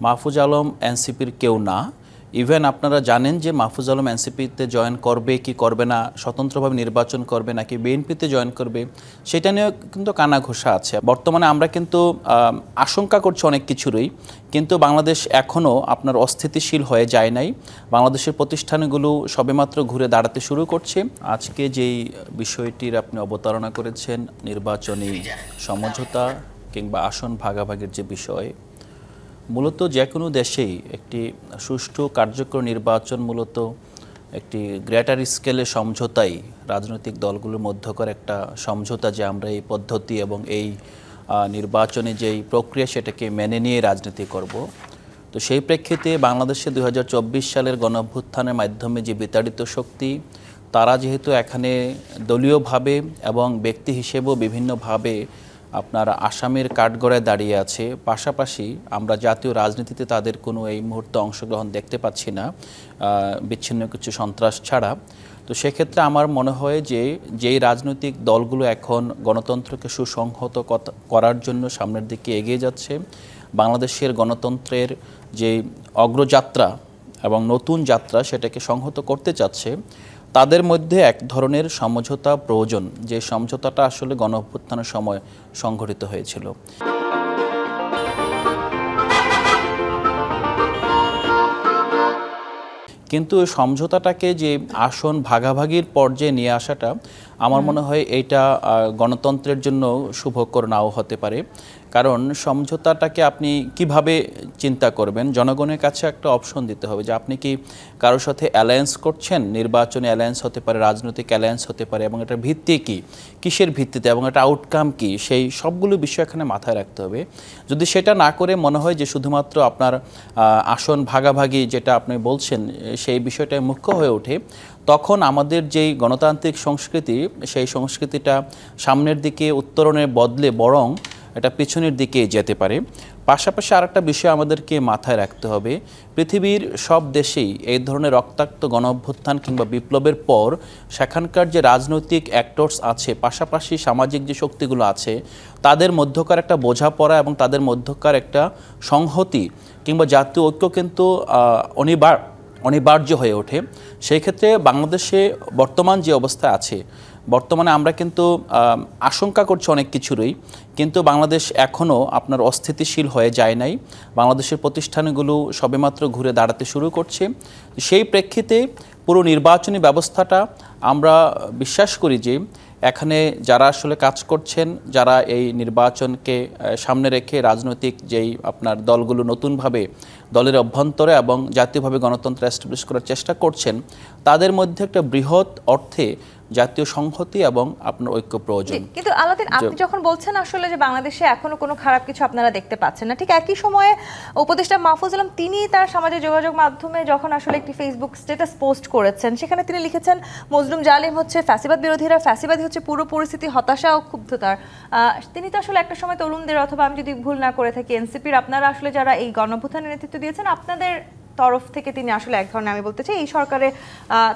মাহফুজ আলম এনসিপির কেউ না। ইভেন আপনারা জানেন যে মাহফুজ আলম এনসিপিতে জয়েন করবে কি করবে না, স্বতন্ত্রভাবে নির্বাচন করবে নাকি বিএনপিতে জয়েন করবে, সেটা নিয়ে কিন্তু কানাঘোষা আছে। বর্তমানে আমরা কিন্তু আশঙ্কা করছি অনেক কিছুরই, কিন্তু বাংলাদেশ এখনও আপনার অস্থিতিশীল হয়ে যায় নাই। বাংলাদেশের প্রতিষ্ঠানগুলো সবেমাত্র ঘুরে দাঁড়াতে শুরু করছে। আজকে যেই বিষয়টির আপনি অবতারণা করেছেন, নির্বাচনী সমঝোতা কিংবা আসন ভাগাভাগির যে বিষয়, মূলত যে কোনো দেশেই একটি সুষ্ঠু কার্যকর নির্বাচন মূলত একটি গ্রেটার স্কেলে সমঝোতাই, রাজনৈতিক দলগুলোর মধ্যকার একটা সমঝোতা, যে আমরা এই পদ্ধতি এবং এই নির্বাচনে যেই প্রক্রিয়া সেটাকে মেনে নিয়ে রাজনীতি করব। তো সেই প্রেক্ষিতে বাংলাদেশে 2024 সালের গণঅভ্যুত্থানের মাধ্যমে যে বিতাড়িত শক্তি, তারা যেহেতু এখানে দলীয়ভাবে এবং ব্যক্তি হিসেবেও বিভিন্নভাবে আপনার আসামের কাঠগড়ায় দাঁড়িয়ে আছে, পাশাপাশি আমরা জাতীয় রাজনীতিতে তাদের কোনো এই মুহূর্তে অংশগ্রহণ দেখতে পাচ্ছি না, বিচ্ছিন্ন কিছু সন্ত্রাস ছাড়া। তো সেক্ষেত্রে আমার মনে হয় যে যেই রাজনৈতিক দলগুলো এখন গণতন্ত্রকে সুসংহত করার জন্য সামনের দিকে এগিয়ে যাচ্ছে, বাংলাদেশের গণতন্ত্রের যে অগ্রযাত্রা এবং নতুন যাত্রা সেটাকে সংহত করতে চাচ্ছে, তাদের মধ্যে এক ধরনের সমঝোতা প্রয়োজন, যে সমঝোতাটা আসলে গণঅভ্যুত্থানের সময় সংঘটিত হয়েছিল। কিন্তু সমঝোতাটাকে যে আসন ভাগাভাগির পর্যায়ে নিয়ে আসাটা, আমার মনে হয় এইটা গণতন্ত্রের জন্য শুভকর নাও হতে পারে। কারণ সমঝোতাটাকে আপনি কিভাবে চিন্তা করবেন, জনগণের কাছে একটা অপশন দিতে হবে যে আপনি কি কারোর সাথে অ্যালায়েন্স করছেন, নির্বাচনে অ্যালায়েন্স হতে পারে, রাজনৈতিক অ্যালায়েন্স হতে পারে, এবং এটার ভিত্তি কী, কিসের ভিত্তিতে, এবং এটা আউটকাম কী, সেই সবগুলো বিষয় এখানে মাথায় রাখতে হবে। যদি সেটা না করে মনে হয় যে শুধুমাত্র আপনার আসন ভাগাভাগি যেটা আপনি বলছেন সেই বিষয়টাই মুখ্য হয়ে ওঠে, তখন আমাদের যেই গণতান্ত্রিক সংস্কৃতি, সেই সংস্কৃতিটা সামনের দিকে উত্তরণের বদলে বরং এটা পিছনের দিকে যেতে পারে। পাশাপাশি আরেকটা বিষয় আমাদেরকে মাথায় রাখতে হবে, পৃথিবীর সব দেশেই এই ধরনের রক্তাক্ত গণঅভ্যুত্থান কিংবা বিপ্লবের পর সেখানকার যে রাজনৈতিক অ্যাক্টরস আছে, পাশাপাশি সামাজিক যে শক্তিগুলো আছে, তাদের মধ্যকার একটা বোঝাপড়া এবং তাদের মধ্যকার একটা সংহতি কিংবা জাতীয় ঐক্য কিন্তু অনিবার্য হয়ে ওঠে। সেই ক্ষেত্রে বাংলাদেশে বর্তমান যে অবস্থা আছে, বর্তমানে আমরা কিন্তু আশঙ্কা করছি অনেক কিছুরই, কিন্তু বাংলাদেশ এখনও আপনার অস্থিতিশীল হয়ে যায় নাই। বাংলাদেশের প্রতিষ্ঠানগুলো সবেমাত্র ঘুরে দাঁড়াতে শুরু করছে। সেই প্রেক্ষিতে পুরো নির্বাচনী ব্যবস্থাটা আমরা বিশ্বাস করি যে এখানে যারা আসলে কাজ করছেন, যারা এই নির্বাচনকে সামনে রেখে রাজনৈতিক যেই আপনার দলগুলো নতুনভাবে দলের অভ্যন্তরে এবং জাতীয়ভাবে গণতন্ত্র এস্টাবলিশ করার চেষ্টা করছেন, তাদের মধ্যে একটা বৃহৎ অর্থে জাতীয় সংহতি এবং আপনার ঐক্য প্রয়োজন। কিন্তু আলাদিন, আপনি যখন বলছেন আসলে যে বাংলাদেশে এখনো কোনো খারাপ কিছু আপনারা দেখতে পাচ্ছেন না, ঠিক একই সময়ে উপদেষ্টা মাহফুজ আলম তিনি তার সামাজিক যোগাযোগ মাধ্যমে যখন আসলে একটি ফেসবুক স্ট্যাটাস পোস্ট করেছেন, সেখানে তিনি লিখেছেন মজলুম জালিম হচ্ছে ফ্যাসিবাদ বিরোধীরা, ফ্যাসিবাদী হচ্ছে পুরো পরিস্থিতি, হতাশা ও ক্ষুব্ধতার। তিনি তো আসলে একটা সময় তরুণদের, অথবা আমি যদি ভুল না করে থাকি এনসিপির আপনারা আসলে যারা এই গণঅভ্যুত্থানের নেতৃত্ব দিয়েছেন, আপনাদের তরফ থেকে তিনি আসলে এক ধরনের, আমি বলতে চাই, এই সরকারে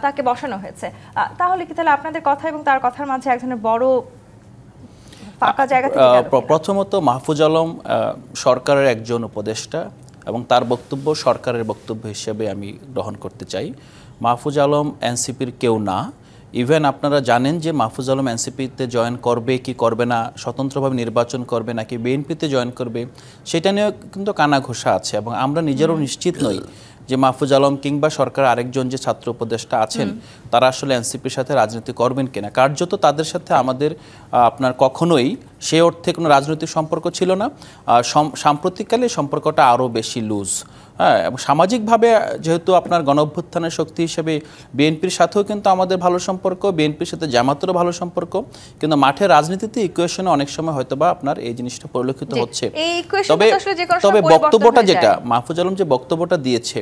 তাকে বসানো হয়েছে। তাহলে কি তাহলে আপনাদের কথা এবং তার কথার মাঝে এক ধরনের বড় ফাঁকা জায়গা থেকে গেল? প্রথমত মাহফুজ আলম সরকারের একজন উপদেষ্টা এবং তার বক্তব্য সরকারের বক্তব্য হিসেবে আমি গ্রহণ করতে চাই। মাহফুজ আলম এনসিপির কেউ না। ইভেন আপনারা জানেন যে মাহফুজ আলম এনসিপিতে জয়েন করবে কি করবে না, স্বতন্ত্রভাবে নির্বাচন করবে নাকি বিএনপিতে জয়েন করবে, সেটা নিয়েও কিন্তু কানাঘোষা আছে। এবং আমরা নিজেরও নিশ্চিত নই যে মাহফুজ আলম কিংবা সরকার আরেকজন যে ছাত্র উপদেষ্টা আছেন, তারা আসলে এনসিপির সাথে রাজনীতি করবেন কিনা। কার্যত তাদের সাথে আমাদের আপনার কখনোই সে অর্থে কোনো রাজনৈতিক সম্পর্ক ছিল না। সাম্প্রতিককালে সম্পর্কটা আরও বেশি লুজ। হ্যাঁ, এবং সামাজিকভাবে যেহেতু আপনার গণঅভ্যুত্থানের শক্তি হিসেবে বিএনপির সাথেও কিন্তু আমাদের ভালো সম্পর্ক, বিএনপির সাথে জামাতেরও ভালো সম্পর্ক, কিন্তু মাঠের রাজনীতিতে ইকুয়েশনে অনেক সময় হয়তো বা আপনার এই জিনিসটা পরিলক্ষিত হচ্ছে। তবে বক্তব্যটা যেটা মাহফুজ আলম যে বক্তব্যটা দিয়েছে,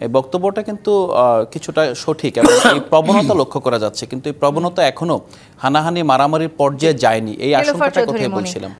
এই বক্তব্যটা কিন্তু কিছুটা সঠিক এবং এই প্রবণতা লক্ষ্য করা যাচ্ছে, কিন্তু এই প্রবণতা এখনো হানাহানি মারামারির পর্যায়ে যায়নি। এই আশঙ্কাটা কথাই বলছিলাম।